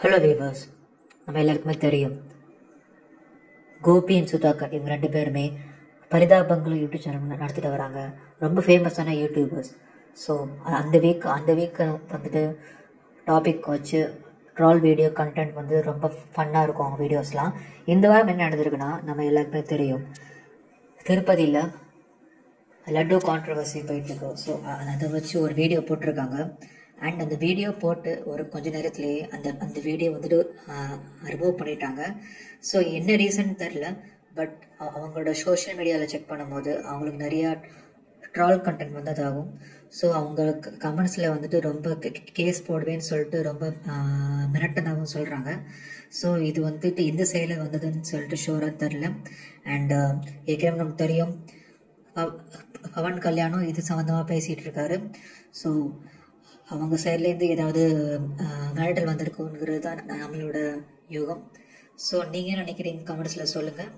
Hello viewers, நம்ம எல்லாருக்குமே தெரியும் கோபி அண்ட் சுதாகர் இவங்க 2 பேருமே பரிதாபங்கள் யூடியூப் சேனல் நடத்திட்டு வராங்க. ரொம்ப ஃபேமஸான யூடியூபர்ஸ். ஸோ அந்த வீக் வந்துட்டு டாபிக் வச்சு ட்ரால் வீடியோ கண்டென்ட் வந்து ரொம்ப ஃபன்னாக இருக்கும் அவங்க வீடியோஸ்லாம். இந்த வாரம் என்ன நடந்திருக்குன்னா, நம்ம எல்லாருக்குமே தெரியும் திருப்பதியில் லட்டு கான்ட்ரவர்சி போயிட்டுருக்கு. ஸோ அதை வச்சு ஒரு வீடியோ போட்டிருக்காங்க. அண்ட் அந்த வீடியோ போட்டு ஒரு கொஞ்ச நேரத்துலேயே அந்த வீடியோ வந்துட்டு ரிமூவ் பண்ணிட்டாங்க. ஸோ என்ன ரீசன் தெரில, பட் அவங்களோட சோஷியல் மீடியாவில் செக் பண்ணும்போது அவங்களுக்கு நிறையா ட்ரால் கண்டென்ட் வந்ததாகும். ஸோ அவங்களுக்கு கமெண்ட்ஸில் வந்துட்டு ரொம்ப கேஸ் போடுவேன்னு சொல்லிட்டு ரொம்ப மிரட்டதாகவும் சொல்கிறாங்க. ஸோ இது வந்துட்டு இந்த சைடில் வந்ததுன்னு சொல்லிட்டு ஷோராக தெரில. அண்ட் ஏற்கனவே நமக்கு தெரியும் பவன் கல்யாணம் இது சம்மந்தமாக பேசிகிட்டு இருக்காரு. ஸோ அவங்க சைட்லேருந்து ஏதாவது மிரட்டல் வந்திருக்குங்கிறது தான் நம்மளோட யூகம். ஸோ நீங்கள் நினைக்கிறீங்க கமெண்ட்ஸில் சொல்லுங்கள்.